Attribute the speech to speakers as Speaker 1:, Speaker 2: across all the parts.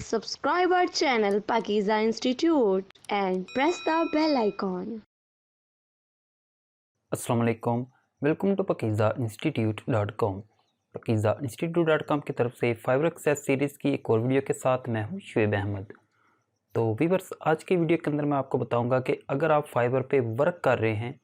Speaker 1: subscribe our channel Pakiza Institute and press the bell icon.
Speaker 2: अस्सलाम वालेकुम, welcome to Pakeezah इंस्टीट्यूट.com। Pakeezah इंस्टीट्यूट.com की तरफ से फाइवर एक्सेस सीरीज़ की एक और वीडियो के साथ मैं हूं शुएब अहमद। तो वीवर्स, आज के वीडियो के अंदर मैं आपको बताऊंगा कि अगर आप फाइवर पे वर्क कर रहे हैं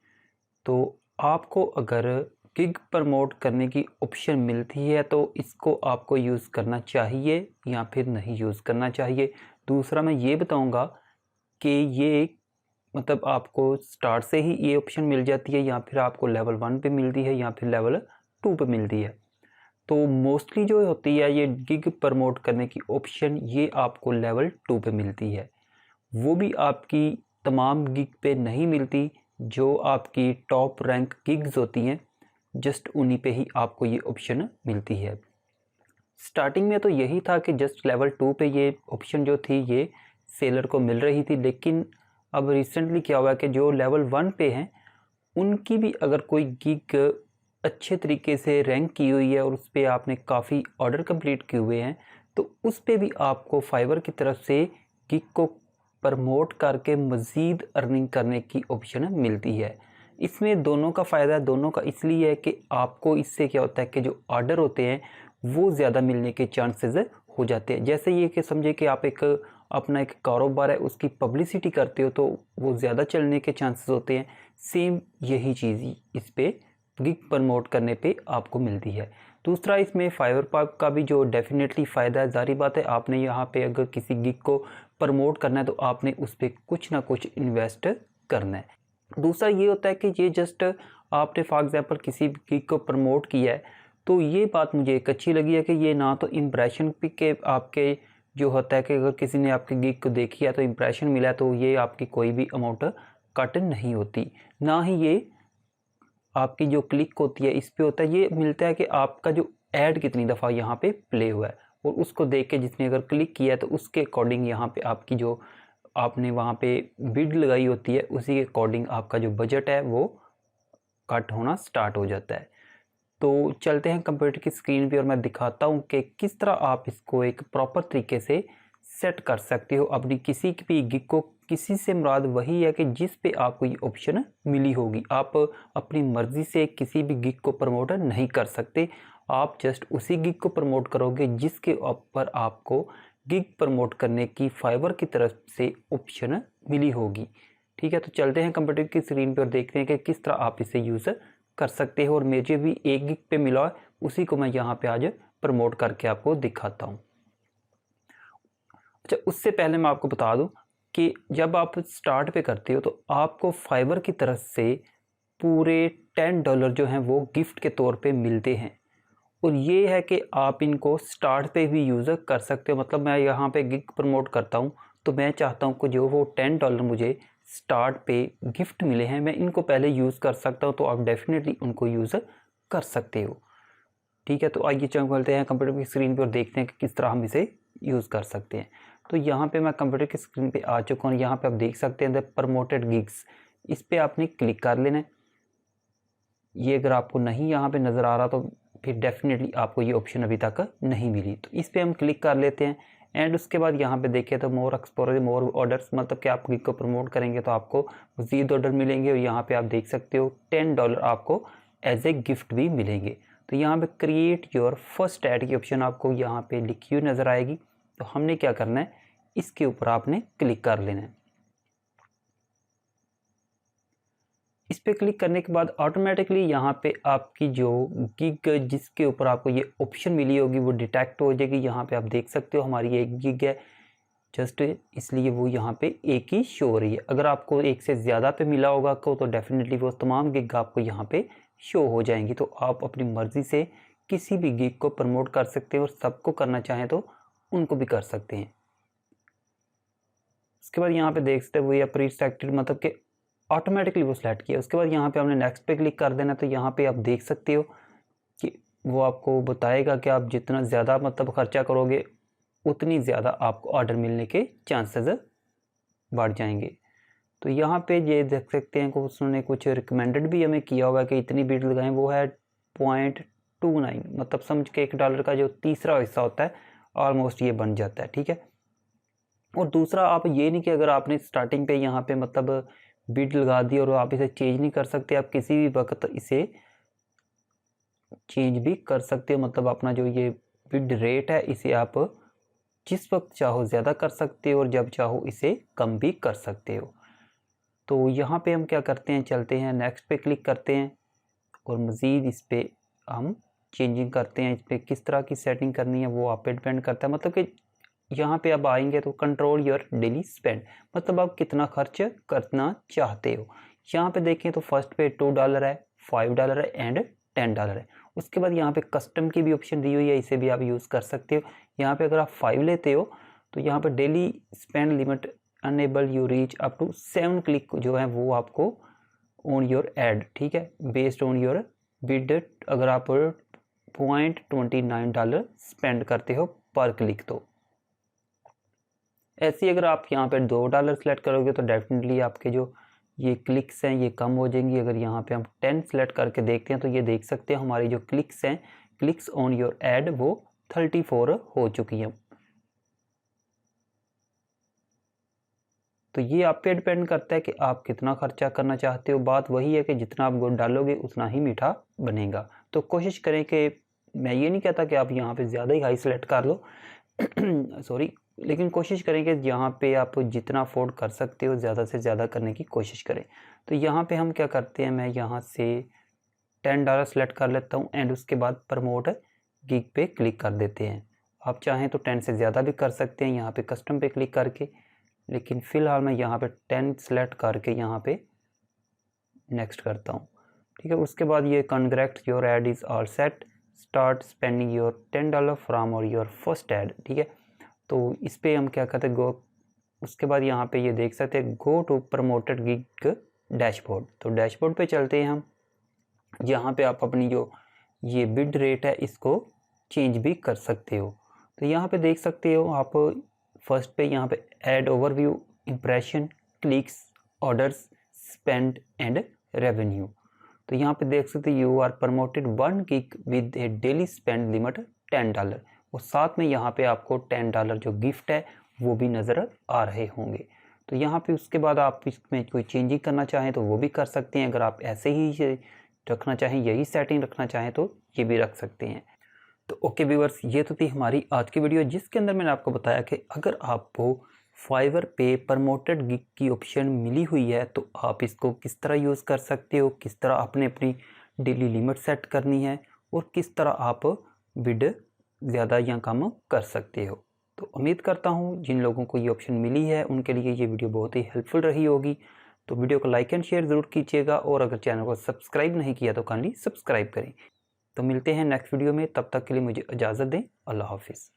Speaker 2: तो आपको अगर गिग प्रमोट करने की ऑप्शन मिलती है तो इसको आपको यूज़ करना चाहिए या फिर नहीं यूज़ करना चाहिए। दूसरा मैं ये बताऊँगा कि ये मतलब आपको स्टार्ट से ही ये ऑप्शन मिल जाती है या फिर आपको लेवल 1 पे मिलती है या फिर लेवल 2 पे मिलती है। तो मोस्टली जो होती है ये गिग प्रमोट करने की ऑप्शन ये आपको लेवल 2 पे मिलती है। वो भी आपकी तमाम गिग पे नहीं मिलती, जो आपकी टॉप रैंक गिग्स होती हैं जस्ट उन्हीं पे ही आपको ये ऑप्शन मिलती है। स्टार्टिंग में तो यही था कि जस्ट लेवल 2 पे ये ऑप्शन जो थी ये सेलर को मिल रही थी, लेकिन अब रिसेंटली क्या हुआ कि जो लेवल 1 पे हैं उनकी भी अगर कोई गिग अच्छे तरीके से रैंक की हुई है और उस पर आपने काफ़ी ऑर्डर कंप्लीट किए हुए हैं तो उस पर भी आपको फाइवर की तरफ से गिग को प्रमोट करके मज़ीद अर्निंग करने की ऑप्शन मिलती है। इसमें दोनों का फ़ायदा दोनों का इसलिए है कि आपको इससे क्या होता है कि जो ऑर्डर होते हैं वो ज़्यादा मिलने के चांसेस हो जाते हैं। जैसे ये कि समझे कि आप अपना एक कारोबार है उसकी पब्लिसिटी करते हो तो वो ज़्यादा चलने के चांसेस होते हैं। सेम यही चीज़ इस पे गिग प्रमोट करने पे आपको मिलती है। दूसरा, इसमें फाइवर पार्क का भी जो डेफिनेटली फ़ायदा है, जारी बात है आपने यहाँ पे अगर किसी गिग को प्रमोट करना है तो आपने उस पर कुछ ना कुछ इन्वेस्ट करना है। दूसरा ये होता है कि ये जस्ट आपने फॉर एग्जांपल किसी गिग को प्रमोट किया है तो ये बात मुझे एक अच्छी लगी है कि ये ना तो इम्प्रेशन के आपके जो होता है कि अगर किसी ने आपके गिग को देखी है तो इम्प्रेशन मिला है तो ये आपकी कोई भी अमाउंट कट नहीं होती, ना ही ये आपकी जो क्लिक होती है इस पे होता है। ये मिलता है कि आपका जो ऐड कितनी दफ़ा यहाँ पे प्ले हुआ है और उसको देख के जिसने अगर क्लिक किया है तो उसके अकॉर्डिंग यहाँ पे आपकी जो आपने वहाँ पे बिड लगाई होती है उसी के अकॉर्डिंग आपका जो बजट है वो कट होना स्टार्ट हो जाता है। तो चलते हैं कंप्यूटर की स्क्रीन पे और मैं दिखाता हूँ कि किस तरह आप इसको एक प्रॉपर तरीके से सेट कर सकते हो अपनी किसी भी गिग को। किसी से मुराद वही है कि जिस पे आपको ये ऑप्शन मिली होगी। आप अपनी मर्ज़ी से किसी भी गिग को प्रमोट नहीं कर सकते, आप जस्ट उसी गिग को प्रमोट करोगे जिसके ऊपर आपको गिग प्रमोट करने की फाइवर की तरफ से ऑप्शन मिली होगी। ठीक है, तो चलते हैं कंप्यूटर की स्क्रीन पर और देखते हैं कि किस तरह आप इसे यूज़ कर सकते हो। और मुझे भी एक गिग पे मिला है, उसी को मैं यहाँ पे आज प्रमोट करके आपको दिखाता हूँ। अच्छा, उससे पहले मैं आपको बता दूं कि जब आप स्टार्ट पे करते हो तो आपको फाइवर की तरफ से पूरे $10 जो हैं वो गिफ्ट के तौर पे मिलते हैं। और ये है कि आप इनको स्टार्ट पे भी यूज़ कर सकते हो। मतलब मैं यहाँ पे गिग प्रमोट करता हूँ तो मैं चाहता हूँ कि जो वो $10 मुझे स्टार्ट पे गिफ्ट मिले हैं मैं इनको पहले यूज़ कर सकता हूँ, तो आप डेफिनेटली उनको यूज़ कर सकते हो। ठीक है, तो आइए चलते हैं कंप्यूटर की स्क्रीन पर और देखते हैं कि किस तरह हम इसे यूज़ कर सकते हैं। तो यहाँ पे मैं कंप्यूटर की स्क्रीन पे आ चुका हूँ। यहाँ पे आप देख सकते हैं द प्रमोटेड गिग्स, इस पर आपने क्लिक कर लेना है। ये अगर आपको नहीं यहाँ पे नज़र आ रहा तो फिर डेफिनेटली आपको ये ऑप्शन अभी तक नहीं मिली, तो इस पर हम क्लिक कर लेते हैं। एंड उसके बाद यहाँ पे देखें तो मोर एक्सप्लोर मोर ऑर्डर्स, मतलब कि आप गिग को प्रमोट करेंगे तो आपको मज़ीद ऑर्डर मिलेंगे। और यहाँ पे आप देख सकते हो $10 आपको एज ए गिफ्ट भी मिलेंगे। तो यहाँ पे क्रिएट योर फर्स्ट ऐड की ऑप्शन आपको यहाँ पे लिखी हुई नज़र आएगी। तो हमने क्या करना है, इसके ऊपर आपने क्लिक कर लेना है। इस पर क्लिक करने के बाद ऑटोमेटिकली यहाँ पे आपकी जो गिग जिसके ऊपर आपको ये ऑप्शन मिली होगी वो डिटेक्ट हो जाएगी। यहाँ पे आप देख सकते हो हमारी एक गिग है, जस्ट इसलिए वो यहाँ पे एक ही शो हो रही है। अगर आपको एक से ज़्यादा पे मिला होगा तो डेफिनेटली वो तमाम गिग आपको यहाँ पे शो हो जाएंगी। तो आप अपनी मर्ज़ी से किसी भी गिग को प्रमोट कर सकते हैं और सबको करना चाहें तो उनको भी कर सकते हैं। उसके बाद यहाँ पे देख सकते हो वो प्री सेलेक्टेड, मतलब कि ऑटोमेटिकली वो सिलेक्ट किया। उसके बाद यहाँ पे हमने नेक्स्ट पे क्लिक कर देना। तो यहाँ पे आप देख सकते हो कि वो आपको बताएगा कि आप जितना ज़्यादा मतलब ख़र्चा करोगे उतनी ज़्यादा आपको ऑर्डर मिलने के चांसेस बढ़ जाएंगे। तो यहाँ पे ये देख सकते हैं कि उसने कुछ रिकमेंडेड भी हमें किया होगा कि इतनी बिड लगाएं, वो है 0.29, मतलब समझ के $1 का जो तीसरा हिस्सा होता है ऑलमोस्ट ये बन जाता है। ठीक है, और दूसरा, आप ये नहीं कि अगर आपने स्टार्टिंग पे यहाँ पे मतलब बिड लगा दी और आप इसे चेंज नहीं कर सकते, आप किसी भी वक्त इसे चेंज भी कर सकते हो। मतलब अपना जो ये बिड रेट है इसे आप जिस वक्त चाहो ज़्यादा कर सकते हो और जब चाहो इसे कम भी कर सकते हो। तो यहाँ पे हम क्या करते हैं, चलते हैं नेक्स्ट पे क्लिक करते हैं और मज़ीद इस पर हम चेंजिंग करते हैं। इस पर किस तरह की सेटिंग करनी है वो आप पे डिपेंड करता है। मतलब कि यहाँ पे अब आएंगे तो कंट्रोल योर डेली स्पेंड, मतलब आप कितना खर्च करना चाहते हो। यहाँ पे देखें तो फर्स्ट पे $2 है, $5 है एंड $10 है। उसके बाद यहाँ पे कस्टम की भी ऑप्शन दी हुई है, इसे भी आप यूज़ कर सकते हो। यहाँ पे अगर आप 5 लेते हो तो यहाँ पे daily spend limit enable you reach up to 7 click जो है वो आपको ऑन योर एड, ठीक है, बेस्ड ऑन योर बिड। अगर आप $0.29 स्पेंड करते हो पर क्लिक तो ऐसे ही अगर आप यहाँ पे $2 सेलेक्ट करोगे तो डेफिनेटली आपके जो ये क्लिक्स हैं ये कम हो जाएंगी। अगर यहाँ पे हम 10 सेलेक्ट करके देखते हैं तो ये देख सकते हैं हमारी जो क्लिक्स हैं, क्लिक्स ऑन योर एड वो 34 हो चुकी हैं। तो ये आप पे डिपेंड करता है कि आप कितना खर्चा करना चाहते हो। बात वही है कि जितना आप गुड़ डालोगे उतना ही मीठा बनेगा। तो कोशिश करें कि, मैं ये नहीं कहता कि आप यहाँ पे ज़्यादा ही हाई सेलेक्ट कर लो सॉरी, लेकिन कोशिश करें कि यहाँ पे आप जितना अफोर्ड कर सकते हो ज़्यादा से ज़्यादा करने की कोशिश करें। तो यहाँ पे हम क्या करते हैं, मैं यहाँ से $10 सेलेक्ट कर लेता हूँ एंड उसके बाद प्रमोट गिग पे क्लिक कर देते हैं। आप चाहें तो 10 से ज़्यादा भी कर सकते हैं यहाँ पे कस्टम पे क्लिक करके, लेकिन फ़िलहाल मैं यहाँ पे 10 सेलेक्ट करके यहाँ पे नेक्स्ट करता हूँ, ठीक है। उसके बाद ये congrats your add is all set, start spending your $10 from और योर फर्स्ट एड, ठीक है। तो इस पर हम क्या करते हैं, गो, उसके बाद यहाँ पे ये देख सकते हैं go to promoted gig dashboard. तो डैशबोर्ड पे चलते हैं हम, यहाँ पे आप अपनी जो ये बिड रेट है इसको चेंज भी कर सकते हो। तो यहाँ पे देख सकते हो आप फर्स्ट पे यहाँ पे ad overview, impression, clicks, orders, spend and revenue. तो यहाँ पे देख सकते हो you are promoted 1 gig with a daily spend limit $10 और साथ में यहाँ पे आपको $10 जो गिफ्ट है वो भी नज़र आ रहे होंगे। तो यहाँ पे उसके बाद आप इसमें कोई चेंजिंग करना चाहें तो वो भी कर सकते हैं। अगर आप ऐसे ही रखना चाहें, यही सेटिंग रखना चाहें तो ये भी रख सकते हैं। तो ओके व्यूअर्स, ये तो थी हमारी आज की वीडियो जिसके अंदर मैंने आपको बताया कि अगर आपको फाइवर पे प्रमोटेड गिग की ऑप्शन मिली हुई है तो आप इसको किस तरह यूज़ कर सकते हो, किस तरह आपने अपनी डेली लिमिट सेट करनी है और किस तरह आप बिड ज़्यादा या कम कर सकते हो। तो उम्मीद करता हूँ जिन लोगों को ये ऑप्शन मिली है उनके लिए ये वीडियो बहुत ही हेल्पफुल रही होगी। तो वीडियो को लाइक एंड शेयर ज़रूर कीजिएगा और अगर चैनल को सब्सक्राइब नहीं किया तो काइंडली सब्सक्राइब करें। तो मिलते हैं नेक्स्ट वीडियो में, तब तक के लिए मुझे इजाज़त दें। अल्लाह हाफिज़।